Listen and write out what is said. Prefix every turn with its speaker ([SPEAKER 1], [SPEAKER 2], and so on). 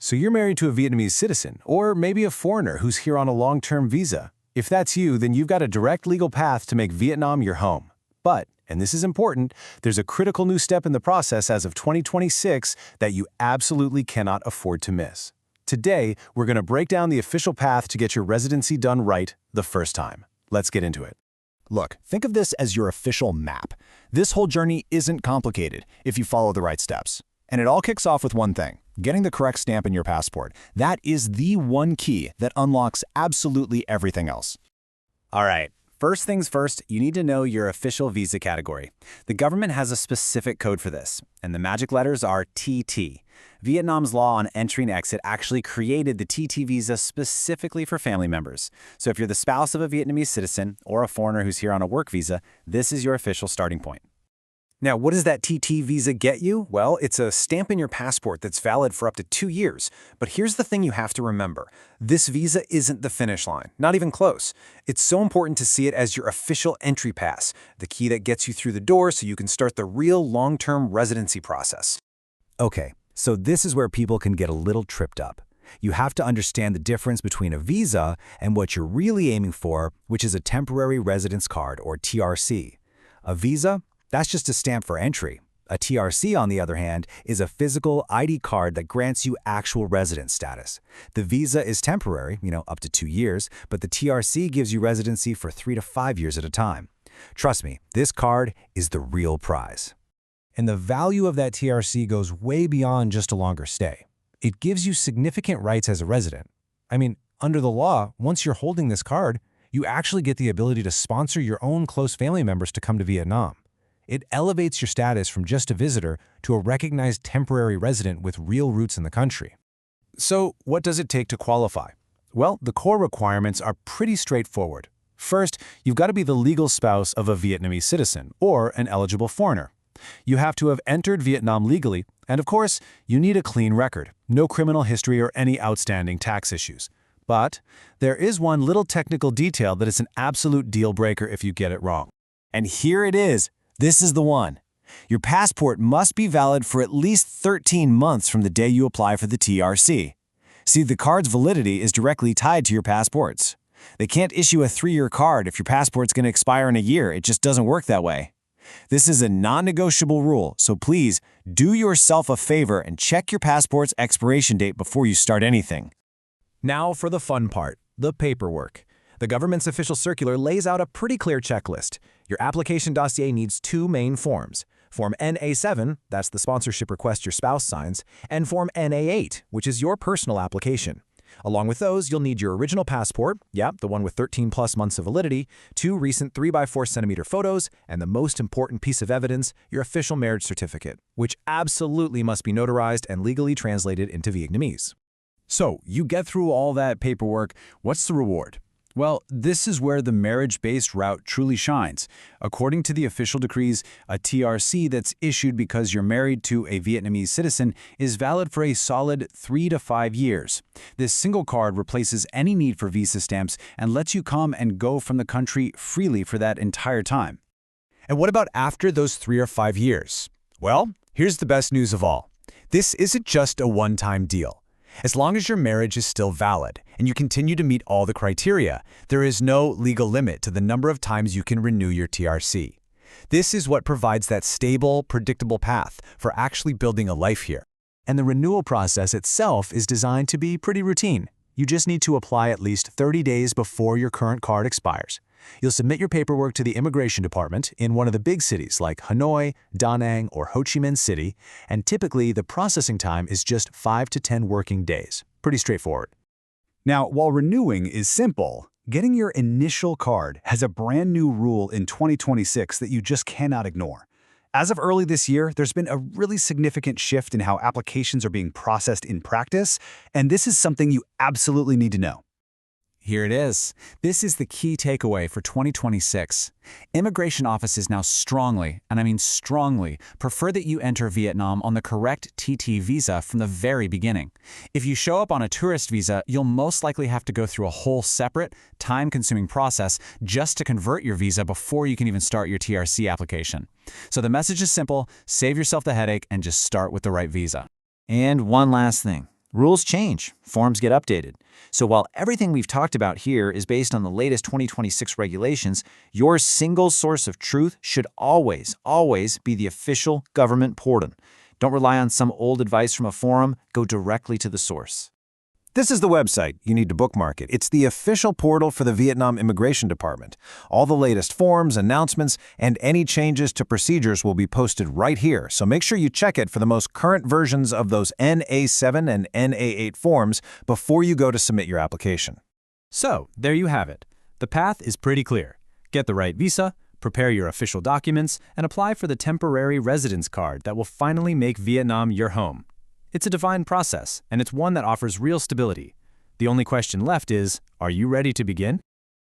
[SPEAKER 1] So you're married to a Vietnamese citizen, or maybe a foreigner who's here on a long-term visa. If that's you, then you've got a direct legal path to make Vietnam your home. But, and this is important, there's a critical new step in the process as of 2026 that you absolutely cannot afford to miss. Today, we're going to break down the official path to get your residency done right the first time. Let's get into it.
[SPEAKER 2] Look, think of this as your official map. This whole journey isn't complicated if you follow the right steps. And it all kicks off with one thing: getting the correct stamp in your passport. That is the one key that unlocks absolutely everything else.
[SPEAKER 3] All right, first things first, you need to know your official visa category. The government has a specific code for this, and the magic letters are TT. Vietnam's law on entry and exit actually created the TT visa specifically for family members. So if you're the spouse of a Vietnamese citizen or a foreigner who's here on a work visa, this is your official starting point.
[SPEAKER 1] Now, what does that TT visa get you? Well, it's a stamp in your passport that's valid for up to 2 years. But here's the thing you have to remember. This visa isn't the finish line, not even close. It's so important to see it as your official entry pass, the key that gets you through the door so you can start the real long-term residency process.
[SPEAKER 4] Okay, so this is where people can get a little tripped up. You have to understand the difference between a visa and what you're really aiming for, which is a temporary residence card, or TRC. A visa? That's just a stamp for entry. A TRC, on the other hand, is a physical ID card that grants you actual residence status. The visa is temporary, up to 2 years, but the TRC gives you residency for 3 to 5 years at a time. Trust me, this card is the real prize.
[SPEAKER 5] And the value of that TRC goes way beyond just a longer stay. It gives you significant rights as a resident. I mean, under the law, once you're holding this card, you actually get the ability to sponsor your own close family members to come to Vietnam. It elevates your status from just a visitor to a recognized temporary resident with real roots in the country.
[SPEAKER 1] So, what does it take to qualify? Well, the core requirements are pretty straightforward. First, you've got to be the legal spouse of a Vietnamese citizen or an eligible foreigner. You have to have entered Vietnam legally, and of course, you need a clean record, no criminal history or any outstanding tax issues. But there is one little technical detail that is an absolute deal breaker if you get it wrong.
[SPEAKER 3] And here it is. This is the one. Your passport must be valid for at least 13 months from the day you apply for the TRC. See, the card's validity is directly tied to your passports. They can't issue a 3-year card if your passport's going to expire in a year. It just doesn't work that way. This is a non-negotiable rule, so please do yourself a favor and check your passport's expiration date before you start anything.
[SPEAKER 5] Now for the fun part, the paperwork. The government's official circular lays out a pretty clear checklist. Your application dossier needs 2 main forms. Form NA7, that's the sponsorship request your spouse signs, and Form NA8, which is your personal application. Along with those, you'll need your original passport, the one with 13+ months of validity, 2 recent 3x4 centimeter photos, and the most important piece of evidence, your official marriage certificate, which absolutely must be notarized and legally translated into Vietnamese.
[SPEAKER 6] So, you get through all that paperwork. What's the reward? Well, this is where the marriage-based route truly shines. According to the official decrees, a TRC that's issued because you're married to a Vietnamese citizen is valid for a solid 3 to 5 years. This single card replaces any need for visa stamps and lets you come and go from the country freely for that entire time.
[SPEAKER 4] And what about after those 3 or 5 years? Well, here's the best news of all. This isn't just a one-time deal. As long as your marriage is still valid and you continue to meet all the criteria, there is no legal limit to the number of times you can renew your TRC. This is what provides that stable, predictable path for actually building a life here. And the renewal process itself is designed to be pretty routine. You just need to apply at least 30 days before your current card expires. You'll submit your paperwork to the immigration department in one of the big cities like Hanoi, Da Nang, or Ho Chi Minh City, and typically the processing time is just 5 to 10 working days. Pretty straightforward.
[SPEAKER 6] Now, while renewing is simple, getting your initial card has a brand new rule in 2026 that you just cannot ignore. As of early this year, there's been a really significant shift in how applications are being processed in practice, and this is something you absolutely need to know.
[SPEAKER 3] Here it is. This is the key takeaway for 2026. Immigration offices now strongly, and I mean strongly, prefer that you enter Vietnam on the correct TT visa from the very beginning. If you show up on a tourist visa, you'll most likely have to go through a whole separate, time-consuming process just to convert your visa before you can even start your TRC application. So the message is simple: save yourself the headache and just start with the right visa. And one last thing.
[SPEAKER 1] Rules change, forms get updated. So while everything we've talked about here is based on the latest 2026 regulations, your single source of truth should always, always be the official government portal. Don't rely on some old advice from a forum, go directly to the source.
[SPEAKER 3] This is the website. You need to bookmark it. It's the official portal for the Vietnam Immigration Department. All the latest forms, announcements, and any changes to procedures will be posted right here, so make sure you check it for the most current versions of those NA7 and NA8 forms before you go to submit your application.
[SPEAKER 5] So, there you have it. The path is pretty clear. Get the right visa, prepare your official documents, and apply for the temporary residence card that will finally make Vietnam your home. It's a divine process, and it's one that offers real stability. The only question left is, are you ready to begin?